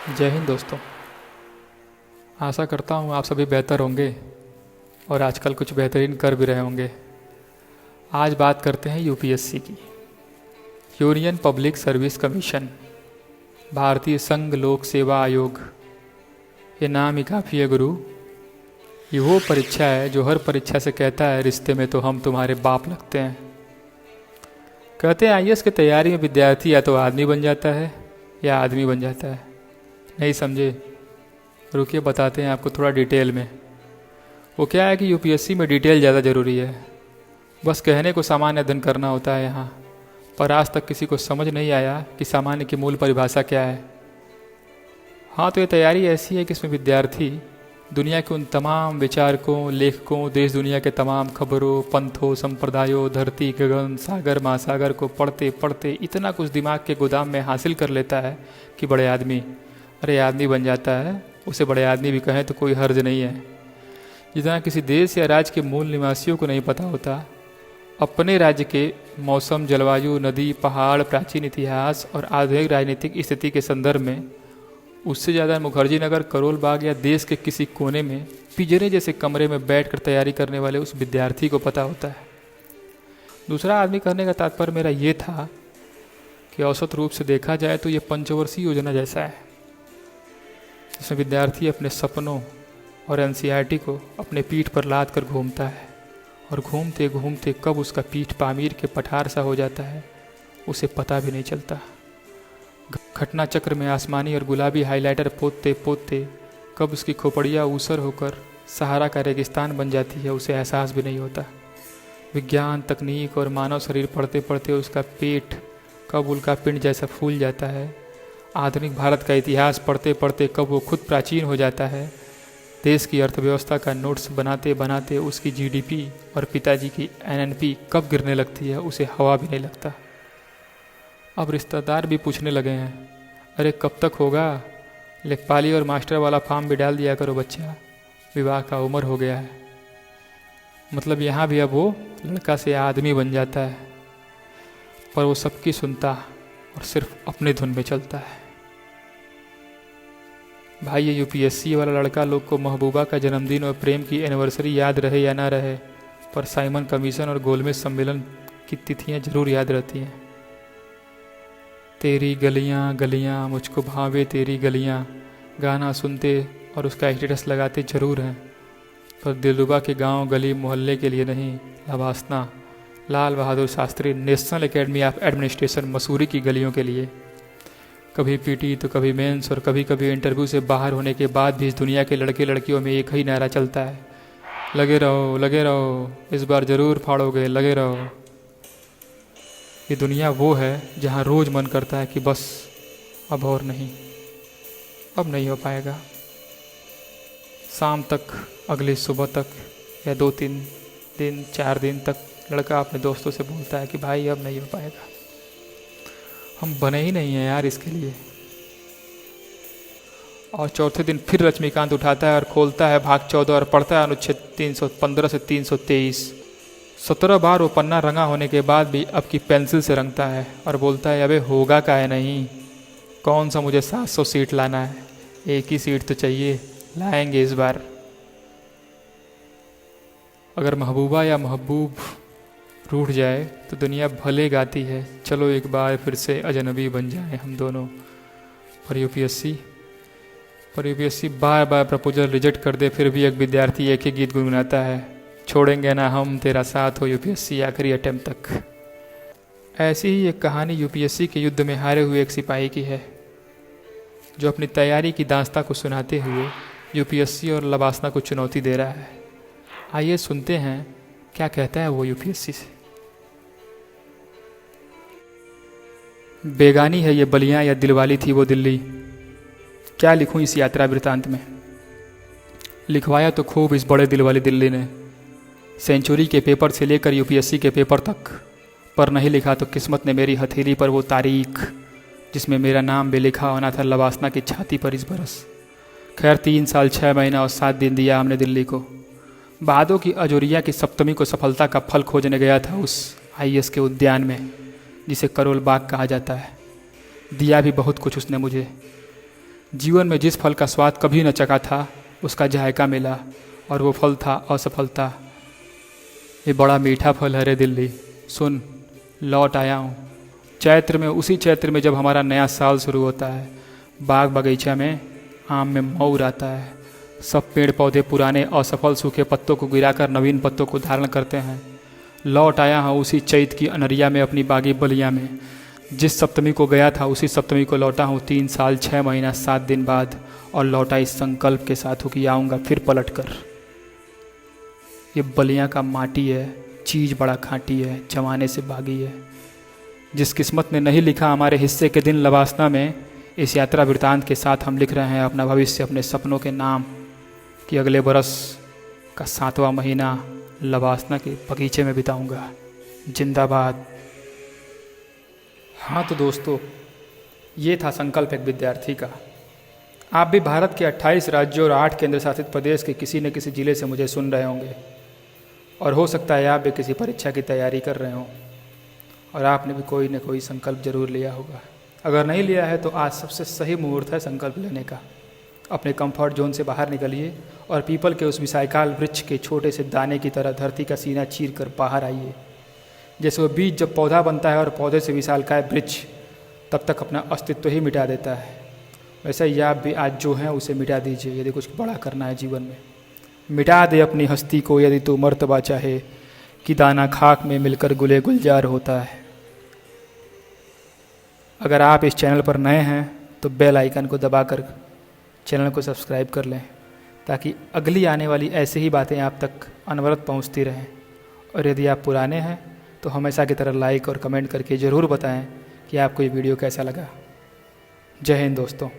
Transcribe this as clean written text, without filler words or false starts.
जय हिंद दोस्तों। आशा करता हूँ आप सभी बेहतर होंगे और आजकल कुछ बेहतरीन कर भी रहे होंगे। आज बात करते हैं यूपीएससी की। यूनियन पब्लिक सर्विस कमीशन, भारतीय संघ लोक सेवा आयोग। ये नाम ही काफ़ी है गुरु। ये वो परीक्षा है जो हर परीक्षा से कहता है रिश्ते में तो हम तुम्हारे बाप लगते हैं। कहते हैं आईएएस की तैयारी में विद्यार्थी या तो आदमी बन जाता है या आदमी बन जाता है। नहीं समझे? रुकिए बताते हैं आपको थोड़ा डिटेल में। वो क्या है कि यूपीएससी में डिटेल ज़्यादा ज़रूरी है। बस कहने को सामान्य अध्ययन करना होता है यहाँ, पर आज तक किसी को समझ नहीं आया कि सामान्य की मूल परिभाषा क्या है। हाँ, तो ये तैयारी ऐसी है कि इसमें विद्यार्थी दुनिया के उन तमाम विचारकों, लेखकों, देश दुनिया के तमाम खबरों, पंथों, संप्रदायों, धरती, गगन, सागर, महासागर को पढ़ते पढ़ते इतना कुछ दिमाग के गोदाम में हासिल कर लेता है कि बड़े आदमी बन जाता है। उसे बड़े आदमी भी कहें तो कोई हर्ज नहीं है। जितना किसी देश या राज्य के मूल निवासियों को नहीं पता होता, अपने राज्य के मौसम, जलवायु, नदी, पहाड़, प्राचीन इतिहास और आधुनिक राजनीतिक स्थिति के संदर्भ में उससे ज़्यादा मुखर्जी नगर, करोल बाग या देश के किसी कोने में पिंजरे जैसे कमरे में बैठकर तैयारी करने वाले उस विद्यार्थी को पता होता है। दूसरा आदमी करने का तात्पर्य मेरा ये था कि औसत रूप से देखा जाए तो ये पंचवर्षीय योजना जैसा है, जिसमें विद्यार्थी अपने सपनों और एनसीईआरटी को अपने पीठ पर लाद कर घूमता है और घूमते घूमते कब उसका पीठ पामीर के पठार सा हो जाता है उसे पता भी नहीं चलता। घटना चक्र में आसमानी और गुलाबी हाइलाइटर पोतते पोतते कब उसकी खोपड़ियाँ ऊसर होकर सहारा का रेगिस्तान बन जाती है उसे एहसास भी नहीं होता। विज्ञान, तकनीक और मानव शरीर पढ़ते पढ़ते उसका पेट कब उल्का पिंड जैसा फूल जाता है। आधुनिक भारत का इतिहास पढ़ते पढ़ते कब वो खुद प्राचीन हो जाता है। देश की अर्थव्यवस्था का नोट्स बनाते बनाते उसकी जीडीपी और पिताजी की एनएनपी कब गिरने लगती है उसे हवा भी नहीं लगता। अब रिश्तेदार भी पूछने लगे हैं, अरे कब तक होगा? लेखपाली और मास्टर वाला फॉर्म भी डाल दिया करो बच्चा, विवाह का उम्र हो गया है। मतलब यहाँ भी अब वो लड़का से आदमी बन जाता है, पर वो सबकी सुनता और सिर्फ अपने धुन में चलता है। भाई, ये यूपीएससी वाला लड़का लोग को महबूबा का जन्मदिन और प्रेम की एनिवर्सरी याद रहे या ना रहे, पर साइमन कमीशन और गोलमेज सम्मेलन की तिथियां जरूर याद रहती हैं। तेरी गलियां गलियां मुझको भावे तेरी गलियां, गाना सुनते और उसका स्टेटस लगाते जरूर हैं, पर दिलरुबा के गांव गली मोहल्ले के लिए नहीं, LBSNAA Lal Bahadur Shastri National Academy of Administration Mussoorie की गलियों के लिए। कभी पीटी तो कभी मेंस और कभी कभी इंटरव्यू से बाहर होने के बाद भी इस दुनिया के लड़के लड़कियों में एक ही नारा चलता है, लगे रहो, इस बार ज़रूर फाड़ोगे, लगे रहो। ये दुनिया वो है जहाँ रोज़ मन करता है कि बस अब और नहीं, अब नहीं हो पाएगा। शाम तक, अगली सुबह तक या 2-3 दिन, 4 दिन तक लड़का अपने दोस्तों से बोलता है कि भाई अब नहीं हो पाएगा, हम बने ही नहीं हैं यार इसके लिए। और चौथे दिन फिर रजनीकांत उठाता है और खोलता है भाग 14 और पढ़ता है अनुच्छेद 315 से 323। 17 बार वो पन्ना रंगा होने के बाद भी अब की पेंसिल से रंगता है और बोलता है, अबे होगा का है नहीं, कौन सा मुझे 700 सीट लाना है, एक ही सीट तो चाहिए, लाएंगे इस बार। अगर महबूबा या महबूब रूठ जाए तो दुनिया भले गाती है, चलो एक बार फिर से अजनबी बन जाएं हम दोनों। पर यूपीएससी बार बार प्रपोजल रिजेक्ट कर दे, फिर भी एक विद्यार्थी एक ही गीत गुनगुनाता है, छोड़ेंगे ना हम तेरा साथ हो यूपीएससी आखिरी अटेम्प्ट तक। ऐसी ही एक कहानी यूपीएससी के युद्ध में हारे हुए एक सिपाही की है, जो अपनी तैयारी की दास्तां को सुनाते हुए यूपीएससी और लवासना को चुनौती दे रहा है। आइए सुनते हैं क्या कहता है वो यूपीएससी से। बेगानी है ये बलियां या दिलवाली थी वो दिल्ली, क्या लिखूं इस यात्रा वृतांत में। लिखवाया तो खूब इस बड़े दिल वाली दिल्ली ने, सेंचुरी के पेपर से लेकर यूपीएससी के पेपर तक, पर नहीं लिखा तो किस्मत ने मेरी हथेली पर वो तारीख जिसमें मेरा नाम भी लिखा होना था लवासना की छाती पर इस बरस। खैर 3 साल 6 महीना और 7 दिन दिया हमने दिल्ली को। बहादों की अजोरिया की सप्तमी को सफलता का फल खोजने गया था उस आईएएस के उद्यान में, जिसे करोल बाग कहा जाता है। दिया भी बहुत कुछ उसने मुझे। जीवन में जिस फल का स्वाद कभी न चखा था उसका जायका मिला, और वो फल था असफलता। ये बड़ा मीठा फल है रे दिल्ली, सुन लौट आया हूँ। चैत्र में, उसी चैत्र में जब हमारा नया साल शुरू होता है, बाग बगीचा में आम में मौर आता है। सब पेड़ पौधे पुराने असफल सूखे पत्तों को गिराकर नवीन पत्तों को धारण करते हैं। लौट आया हूँ उसी चैत की अनरिया में अपनी बागी बलिया में। जिस सप्तमी को गया था उसी सप्तमी को लौटा हूँ 3 साल 6 महीना 7 दिन बाद, और लौटा इस संकल्प के साथ हूँ कि आऊँगा फिर पलट कर। ये बलिया का माटी है, चीज़ बड़ा खाटी है, जमाने से बागी है। जिस किस्मत ने नहीं लिखा हमारे हिस्से के दिन लवासना में, इस यात्रा वृतांत के साथ हम लिख रहे हैं अपना भविष्य अपने सपनों के नाम, कि अगले बरस का 7वां महीना लवासना के बगीचे में बिताऊंगा। जिंदाबाद। हाँ तो दोस्तों, ये था संकल्प एक विद्यार्थी का। आप भी भारत के 28 राज्यों और 8 केंद्र शासित प्रदेश के किसी न किसी ज़िले से मुझे सुन रहे होंगे, और हो सकता है आप भी किसी परीक्षा की तैयारी कर रहे हों और आपने भी कोई न कोई संकल्प जरूर लिया होगा। अगर नहीं लिया है तो आज सबसे सही मुहूर्त है संकल्प लेने का। अपने कंफर्ट जोन से बाहर निकलिए और पीपल के उस विशालकाय वृक्ष के छोटे से दाने की तरह धरती का सीना चीर कर बाहर आइए। जैसे वो बीज जब पौधा बनता है और पौधे से विशालकाय वृक्ष तब तक अपना अस्तित्व ही मिटा देता है, वैसे ही आप भी आज जो हैं उसे मिटा दीजिए यदि कुछ बड़ा करना है जीवन में। मिटा दे अपनी हस्ती को यदि तू मर्तबा चाहे, कि दाना खाक में मिलकर गुले गुलजार होता है। अगर आप इस चैनल पर नए हैं तो बेल आइकन को दबाकर चैनल को सब्सक्राइब कर लें, ताकि अगली आने वाली ऐसी ही बातें आप तक अनवरत पहुंचती रहें। और यदि आप पुराने हैं तो हमेशा की तरह लाइक और कमेंट करके ज़रूर बताएं कि आपको ये वीडियो कैसा लगा। जय हिंद दोस्तों।